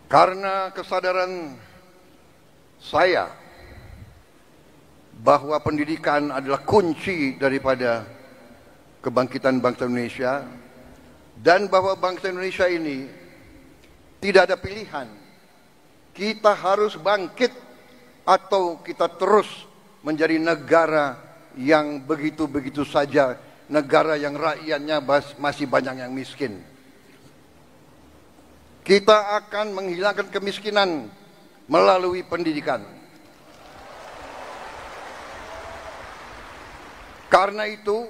Karena kesadaran saya bahwa pendidikan adalah kunci daripada kebangkitan bangsa Indonesia, dan bahwa bangsa Indonesia ini tidak ada pilihan. Kita harus bangkit atau kita terus menjadi negara yang begitu-begitu saja, negara yang rakyatnya masih banyak yang miskin. Kita akan menghilangkan kemiskinan melalui pendidikan. Karena itu,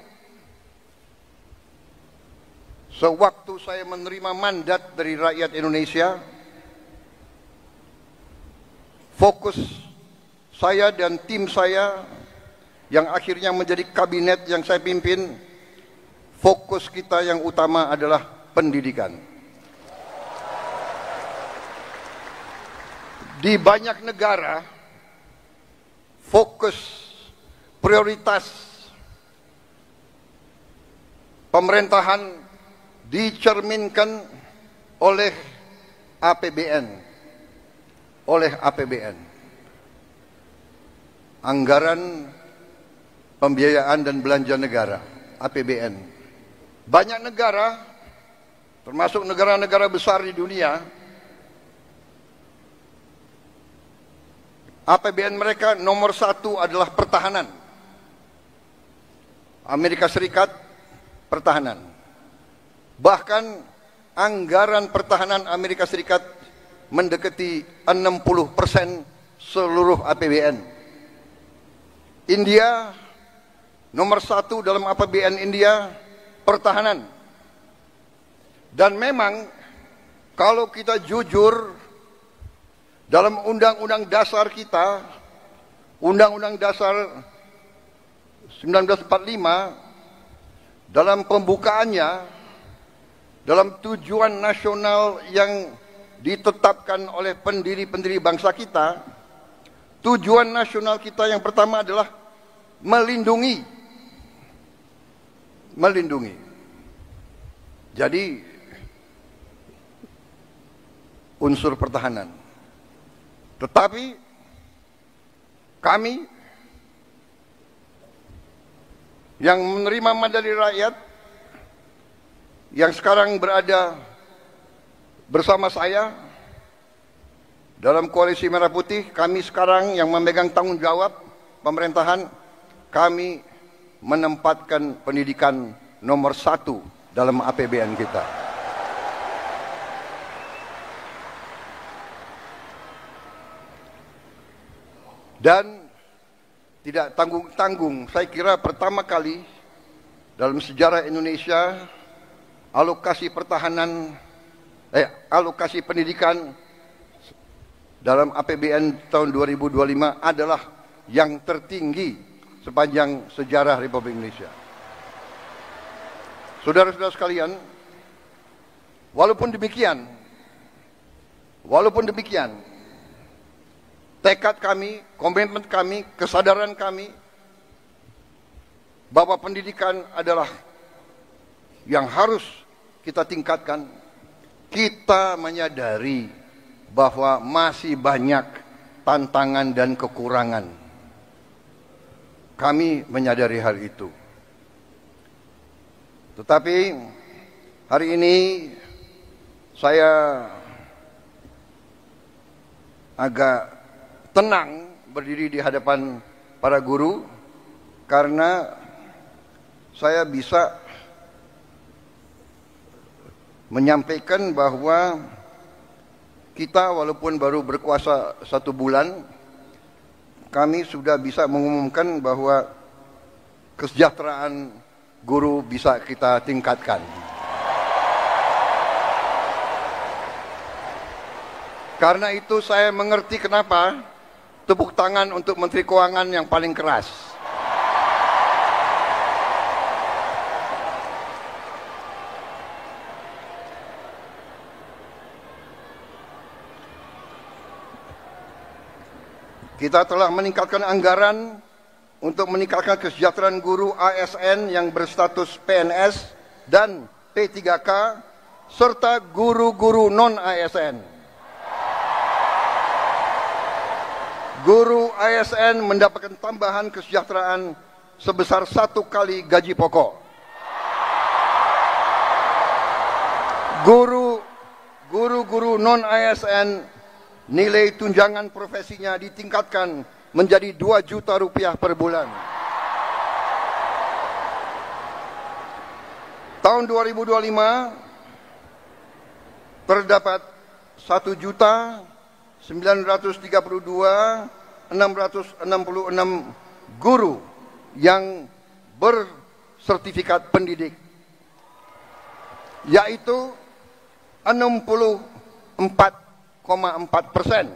sewaktu saya menerima mandat dari rakyat Indonesia, fokus saya dan tim saya yang akhirnya menjadi kabinet yang saya pimpin, fokus kita yang utama adalah pendidikan. Di banyak negara, fokus prioritas pemerintahan dicerminkan oleh APBN, anggaran pembiayaan dan belanja negara, APBN. Banyak negara, termasuk negara-negara besar di dunia, APBN mereka nomor 1 adalah pertahanan. Amerika Serikat, pertahanan. Bahkan anggaran pertahanan Amerika Serikat mendekati 60% seluruh APBN. India, nomor 1 dalam APBN India, pertahanan. Dan memang kalau kita jujur, dalam undang-undang dasar kita, Undang-Undang Dasar 1945, dalam pembukaannya, dalam tujuan nasional yang ditetapkan oleh pendiri-pendiri bangsa kita, tujuan nasional kita yang pertama adalah melindungi. Jadi, unsur pertahanan. Tetapi kami yang menerima mandat dari rakyat, yang sekarang berada bersama saya dalam koalisi Merah Putih, kami sekarang yang memegang tanggung jawab pemerintahan, kami menempatkan pendidikan nomor 1 dalam APBN kita. Dan tidak tanggung-tanggung, saya kira pertama kali dalam sejarah Indonesia alokasi pendidikan dalam APBN tahun 2025 adalah yang tertinggi sepanjang sejarah Republik Indonesia. Saudara-saudara sekalian, walaupun demikian, tekad kami, komitmen kami, kesadaran kami bahwa pendidikan adalah yang harus kita tingkatkan. Kita menyadari bahwa masih banyak tantangan dan kekurangan. Kami menyadari hal itu. Tetapi hari ini saya agak tenang berdiri di hadapan para guru karena saya bisa menyampaikan bahwa kita walaupun baru berkuasa 1 bulan, kami sudah bisa mengumumkan bahwa kesejahteraan guru bisa kita tingkatkan. Karena itu saya mengerti kenapa tepuk tangan untuk Menteri Keuangan yang paling keras. Kita telah meningkatkan anggaran untuk meningkatkan kesejahteraan guru ASN yang berstatus PNS dan P3K serta guru-guru non-ASN. Guru ASN mendapatkan tambahan kesejahteraan sebesar 1 kali gaji pokok. Guru-guru non-ASN nilai tunjangan profesinya ditingkatkan menjadi 2 juta rupiah per bulan. Tahun 2025 terdapat 1.932.666 guru yang bersertifikat pendidik, yaitu 64,4%.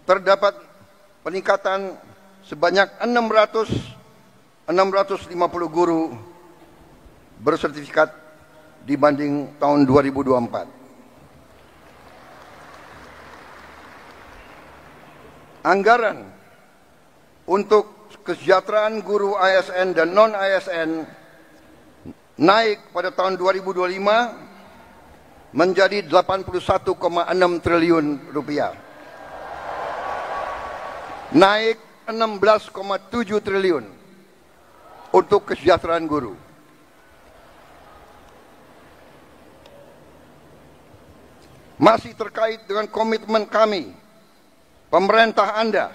Terdapat peningkatan sebanyak 650 guru bersertifikat dibanding tahun 2024. Anggaran untuk kesejahteraan guru ASN dan non-ASN naik pada tahun 2025 menjadi 81,6 triliun rupiah. Naik 16,7 triliun untuk kesejahteraan guru. Masih terkait dengan komitmen kami, pemerintah Anda,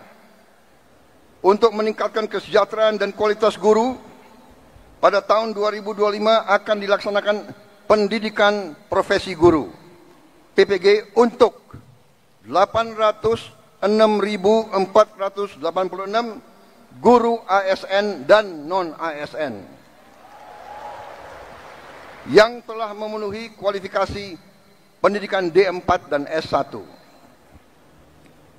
untuk meningkatkan kesejahteraan dan kualitas guru, pada tahun 2025 akan dilaksanakan pendidikan profesi guru PPG untuk 806.486 guru ASN dan non-ASN yang telah memenuhi kualifikasi pendidikan D4 dan S1.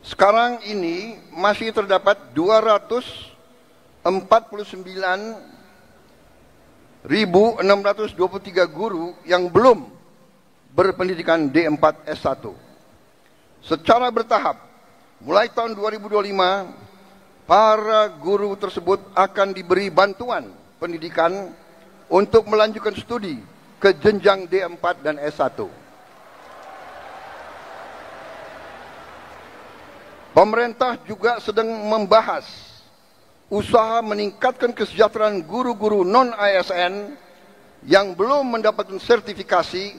Sekarang ini masih terdapat 249.623 guru yang belum berpendidikan D4 S1. Secara bertahap, mulai tahun 2025, para guru tersebut akan diberi bantuan pendidikan untuk melanjutkan studi ke jenjang D4 dan S1. Pemerintah juga sedang membahas usaha meningkatkan kesejahteraan guru-guru non-ASN yang belum mendapatkan sertifikasi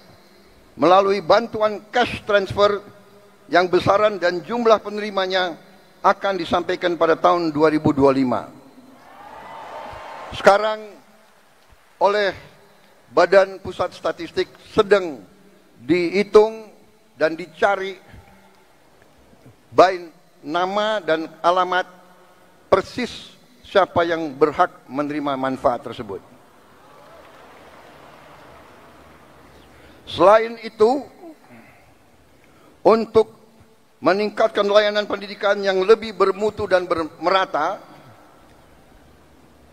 melalui bantuan cash transfer yang besaran dan jumlah penerimanya akan disampaikan pada tahun 2025. Sekarang oleh Badan Pusat Statistik sedang dihitung dan dicari baik nama dan alamat persis siapa yang berhak menerima manfaat tersebut. Selain itu, untuk meningkatkan layanan pendidikan yang lebih bermutu dan merata,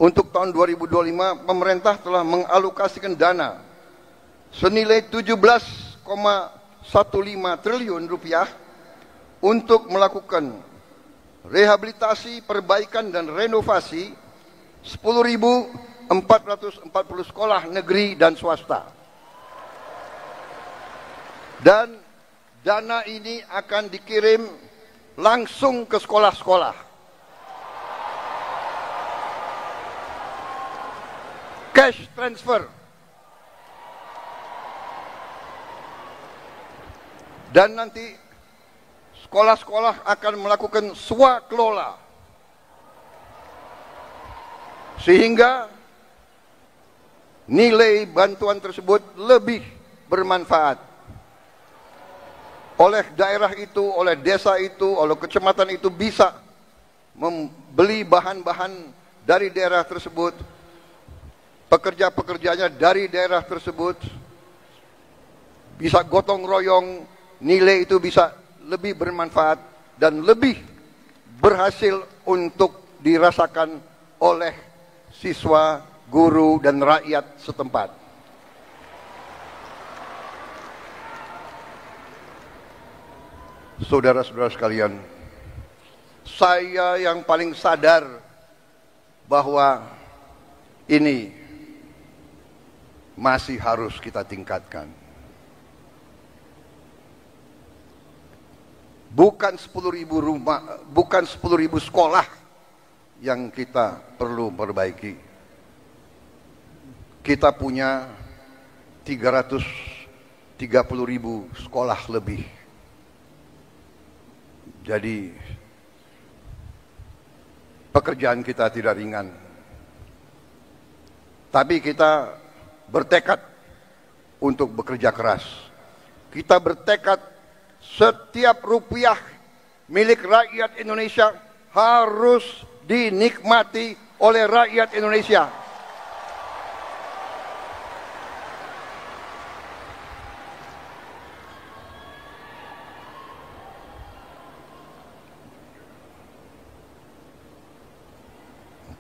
untuk tahun 2025 pemerintah telah mengalokasikan dana senilai 17,15 triliun rupiah untuk melakukan rehabilitasi, perbaikan dan renovasi 10.440 sekolah negeri dan swasta. Dan dana ini akan dikirim langsung ke sekolah-sekolah. Cash transfer. Dan nanti sekolah-sekolah akan melakukan swakelola, sehingga nilai bantuan tersebut lebih bermanfaat oleh daerah itu, oleh desa itu, oleh kecamatan itu, bisa membeli bahan-bahan dari daerah tersebut, pekerja-pekerjanya dari daerah tersebut, bisa gotong royong, nilai itu bisa lebih bermanfaat dan lebih berhasil untuk dirasakan oleh siswa, guru, dan rakyat setempat. Saudara-saudara sekalian, saya yang paling sadar bahwa ini masih harus kita tingkatkan. bukan 10.000 rumah, bukan 10.000 sekolah yang kita perlu perbaiki. Kita punya 330.000 sekolah lebih. Jadi pekerjaan kita tidak ringan. Tapi kita bertekad untuk bekerja keras. Kita bertekad setiap rupiah milik rakyat Indonesia harus dinikmati oleh rakyat Indonesia.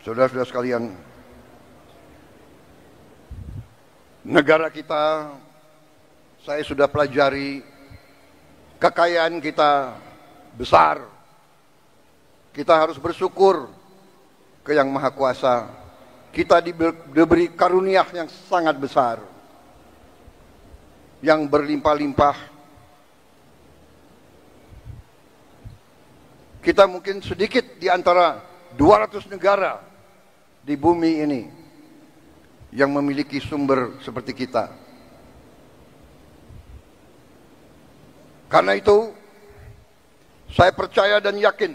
Saudara-saudara sekalian, negara kita, saya sudah pelajari, kekayaan kita besar. Kita harus bersyukur ke Yang Maha Kuasa. Kita diberi karunia yang sangat besar, yang berlimpah-limpah. Kita mungkin sedikit di antara 200 negara di bumi ini yang memiliki sumber seperti kita. Karena itu, saya percaya dan yakin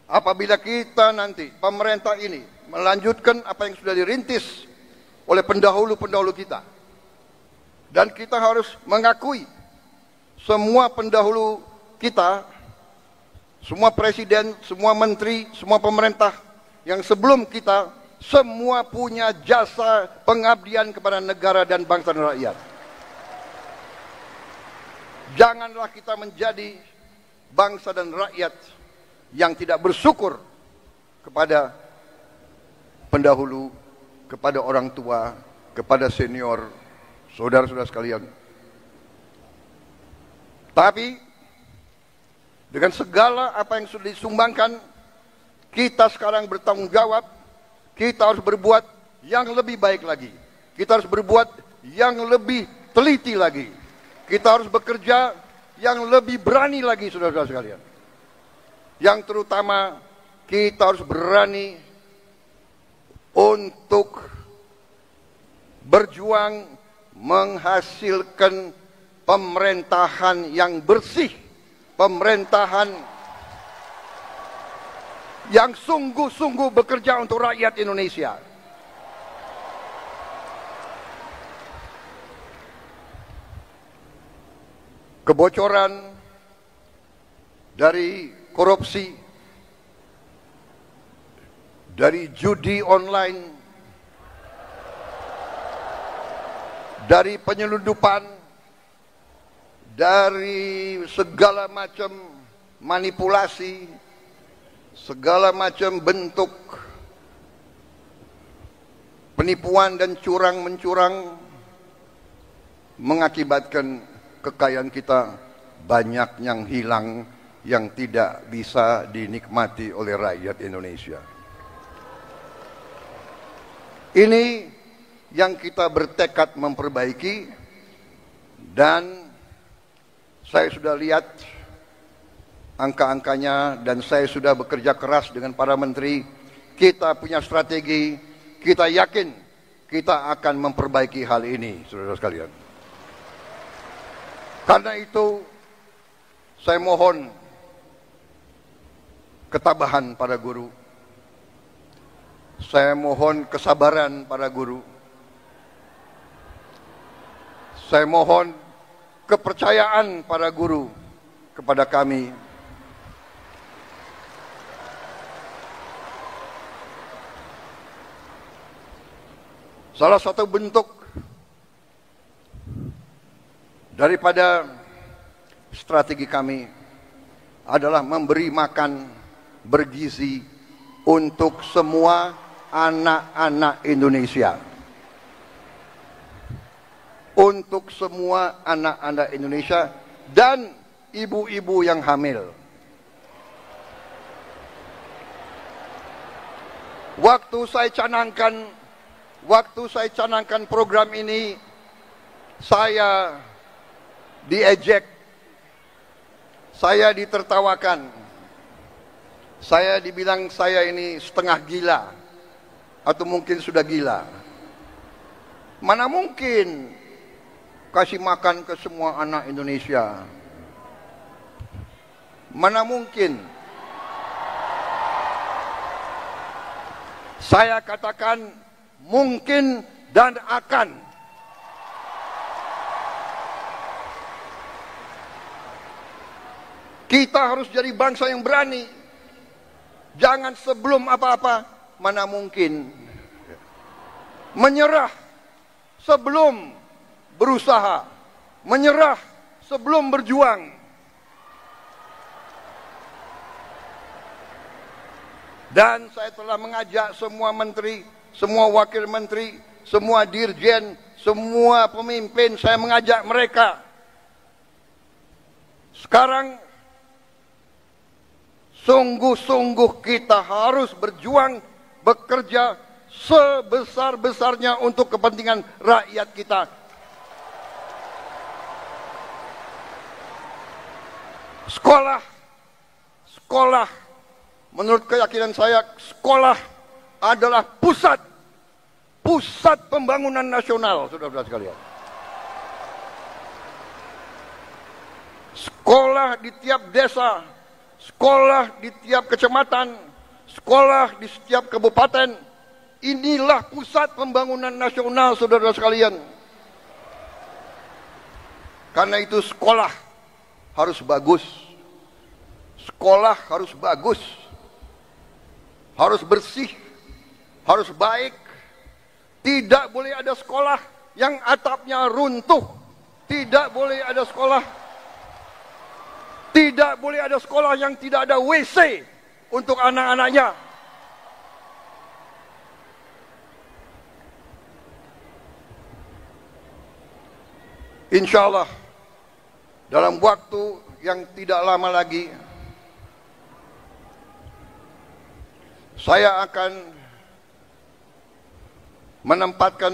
apabila kita nanti, pemerintah ini melanjutkan apa yang sudah dirintis oleh pendahulu-pendahulu kita, dan kita harus mengakui semua pendahulu kita, semua presiden, semua menteri, semua pemerintah yang sebelum kita, semua punya jasa pengabdian kepada negara dan bangsa dan rakyat. Janganlah kita menjadi bangsa dan rakyat yang tidak bersyukur kepada pendahulu, kepada orang tua, kepada senior, saudara-saudara sekalian. Tapi dengan segala apa yang sudah disumbangkan, kita sekarang bertanggung jawab. Kita harus berbuat yang lebih baik lagi. Kita harus berbuat yang lebih teliti lagi. Kita harus bekerja yang lebih berani lagi, saudara-saudara sekalian. Yang terutama, kita harus berani untuk berjuang menghasilkan pemerintahan yang bersih, pemerintahan yang sungguh-sungguh bekerja untuk rakyat Indonesia. Kebocoran dari korupsi, dari judi online, dari penyelundupan, dari segala macam manipulasi, segala macam bentuk penipuan dan curang-mencurang mengakibatkan kekayaan kita banyak yang hilang, yang tidak bisa dinikmati oleh rakyat Indonesia. Ini yang kita bertekad memperbaiki, dan saya sudah lihat angka-angkanya, dan saya sudah bekerja keras dengan para menteri. Kita punya strategi, kita yakin kita akan memperbaiki hal ini, saudara sekalian. Karena itu, saya mohon ketabahan para guru. Saya mohon kesabaran para guru. Saya mohon kepercayaan para guru kepada kami. Salah satu bentuk daripada strategi kami adalah memberi makan bergizi untuk semua anak-anak Indonesia. Untuk semua anak-anak Indonesia dan ibu-ibu yang hamil. Waktu saya canangkan program ini, saya diejek, saya ditertawakan. Saya dibilang saya ini setengah gila, atau mungkin sudah gila. Mana mungkin kasih makan ke semua anak Indonesia? Mana mungkin? Saya katakan mungkin dan akan. Kita harus jadi bangsa yang berani. Jangan sebelum apa-apa, mana mungkin. Menyerah sebelum berusaha. Menyerah sebelum berjuang. Dan saya telah mengajak semua menteri, semua wakil menteri, semua dirjen, semua pemimpin, saya mengajak mereka. Sekarang sungguh-sungguh kita harus berjuang, bekerja sebesar-besarnya untuk kepentingan rakyat kita. Sekolah, menurut keyakinan saya, sekolah adalah pusat pembangunan nasional, saudara-saudara sekalian. Sekolah di tiap desa, sekolah di tiap kecamatan, sekolah di setiap kabupaten, inilah pusat pembangunan nasional, saudara sekalian. Karena itu sekolah harus bagus, sekolah harus bagus, harus bersih, harus baik. Tidak boleh ada sekolah yang atapnya runtuh, tidak boleh ada sekolah. Tidak boleh ada sekolah yang tidak ada WC untuk anak-anaknya. Insya Allah, dalam waktu yang tidak lama lagi, saya akan menempatkan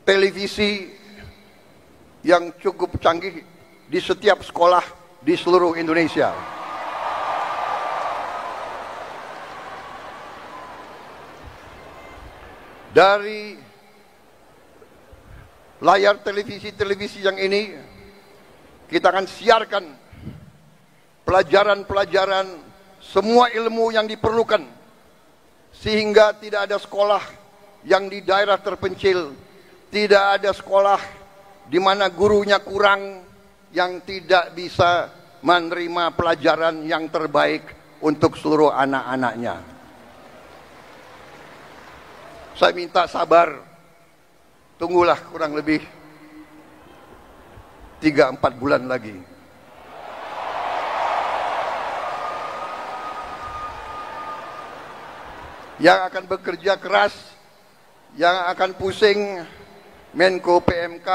televisi yang cukup canggih di setiap sekolah di seluruh Indonesia. Dari layar televisi yang ini, kita akan siarkan pelajaran-pelajaran, semua ilmu yang diperlukan, sehingga tidak ada sekolah yang di daerah terpencil, tidak ada sekolah di mana gurunya kurang, yang tidak bisa menerima pelajaran yang terbaik untuk seluruh anak-anaknya. Saya minta sabar, tunggulah kurang lebih 3-4 bulan lagi. Yang akan bekerja keras, yang akan pusing, Menko PMK,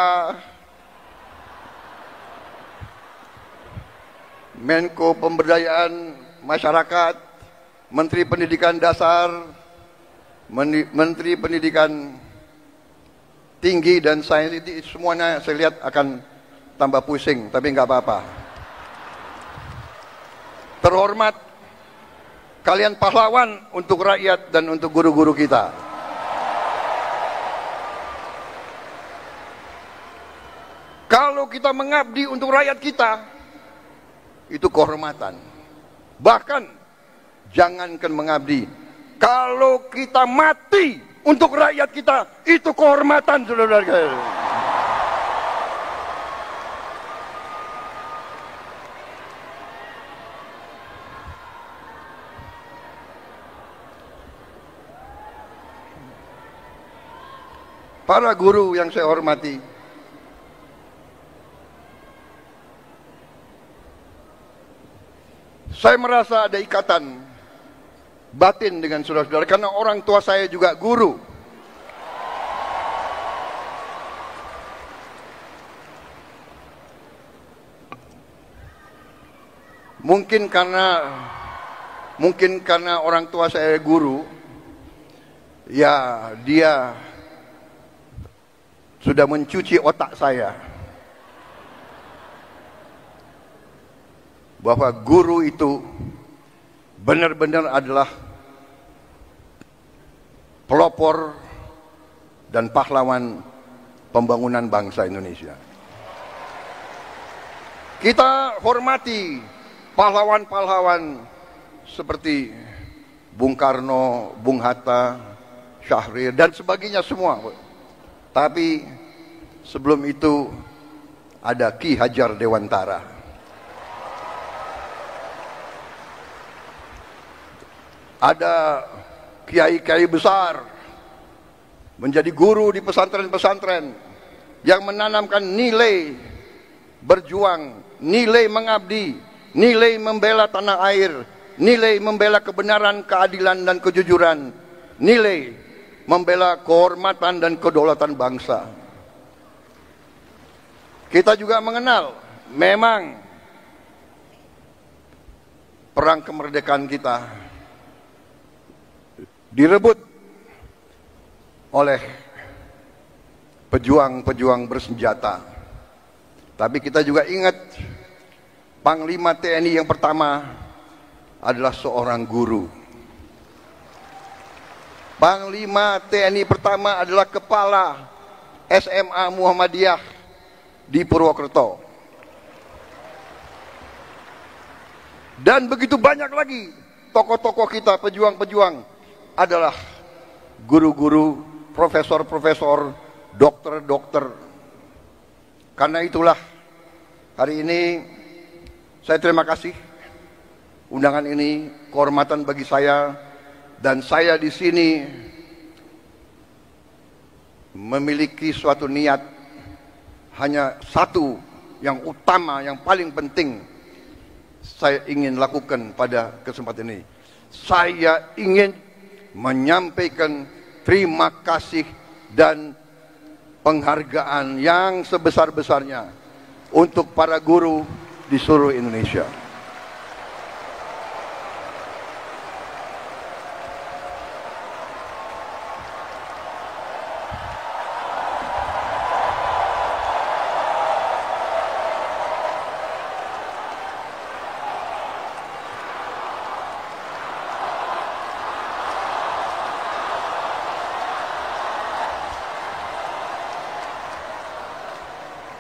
Menko Pemberdayaan Masyarakat, Menteri Pendidikan Dasar, Menteri Pendidikan Tinggi dan Sains, itu semuanya saya lihat akan tambah pusing, tapi nggak apa-apa. Terhormat, kalian pahlawan untuk rakyat dan untuk guru-guru kita. Kalau kita mengabdi untuk rakyat kita, itu kehormatan. Bahkan jangankan mengabdi, kalau kita mati untuk rakyat kita, itu kehormatan, saudara-saudara. Para guru yang saya hormati, saya merasa ada ikatan batin dengan saudara-saudara, karena orang tua saya juga guru. Mungkin karena orang tua saya guru, ya dia sudah mencuci otak saya. bahwa guru itu benar-benar adalah pelopor dan pahlawan pembangunan bangsa Indonesia. Kita hormati pahlawan-pahlawan seperti Bung Karno, Bung Hatta, Syahrir, dan sebagainya semua. Tapi sebelum itu ada Ki Hajar Dewantara. Ada kiai-kiai besar menjadi guru di pesantren-pesantren yang menanamkan nilai berjuang, nilai mengabdi, nilai membela tanah air, nilai membela kebenaran, keadilan, dan kejujuran, nilai membela kehormatan dan kedaulatan bangsa. Kita juga mengenal memang perang kemerdekaan kita direbut oleh pejuang-pejuang bersenjata. Tapi kita juga ingat Panglima TNI yang pertama adalah seorang guru. Panglima TNI pertama adalah kepala SMA Muhammadiyah di Purwokerto. Dan begitu banyak lagi tokoh-tokoh kita, pejuang-pejuang adalah guru-guru, profesor-profesor, dokter-dokter. Karena itulah hari ini saya terima kasih undangan ini, kehormatan bagi saya, dan saya di sini memiliki suatu niat hanya satu yang utama, yang paling penting saya ingin lakukan pada kesempatan ini. Saya ingin menyampaikan terima kasih dan penghargaan yang sebesar-besarnya untuk para guru di seluruh Indonesia.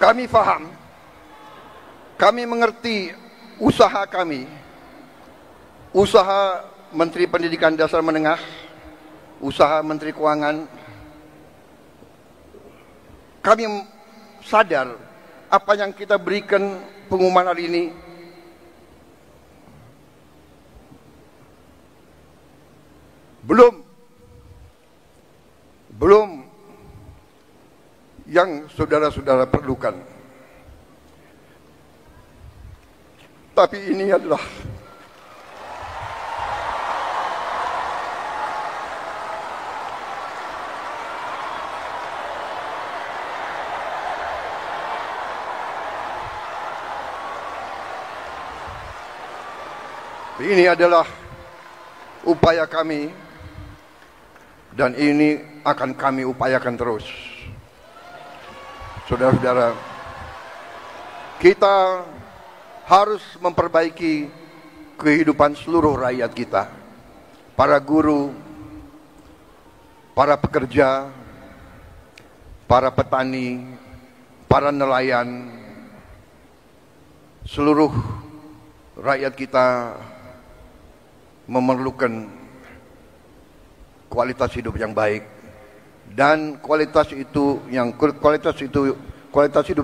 Kami faham, kami mengerti usaha kami, usaha Menteri Pendidikan Dasar Menengah, usaha Menteri Keuangan. Kami sadar apa yang kita berikan pengumuman hari ini belum yang saudara-saudara perlukan. Tapi ini adalah upaya kami, dan ini akan kami upayakan terus. Saudara-saudara, kita harus memperbaiki kehidupan seluruh rakyat kita. Para guru, para pekerja, para petani, para nelayan, seluruh rakyat kita memerlukan kualitas hidup yang baik. Dan kualitas hidup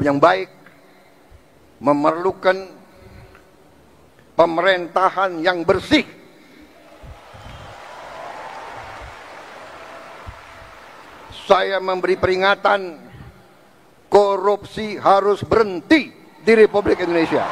yang baik memerlukan pemerintahan yang bersih. Saya memberi peringatan, korupsi harus berhenti di Republik Indonesia.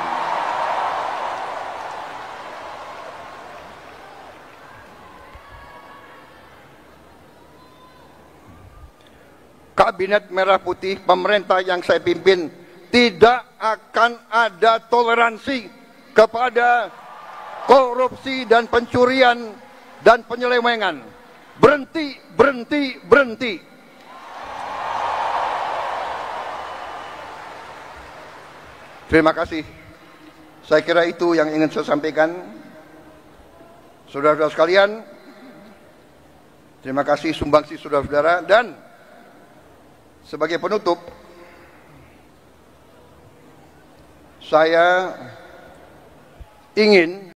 Kabinet Merah Putih, pemerintah yang saya pimpin, tidak akan ada toleransi kepada korupsi dan pencurian dan penyelewengan. Berhenti, berhenti, berhenti. Terima kasih. Saya kira itu yang ingin saya sampaikan. Saudara-saudara sekalian, terima kasih sumbangsi saudara-saudara, dan sebagai penutup saya ingin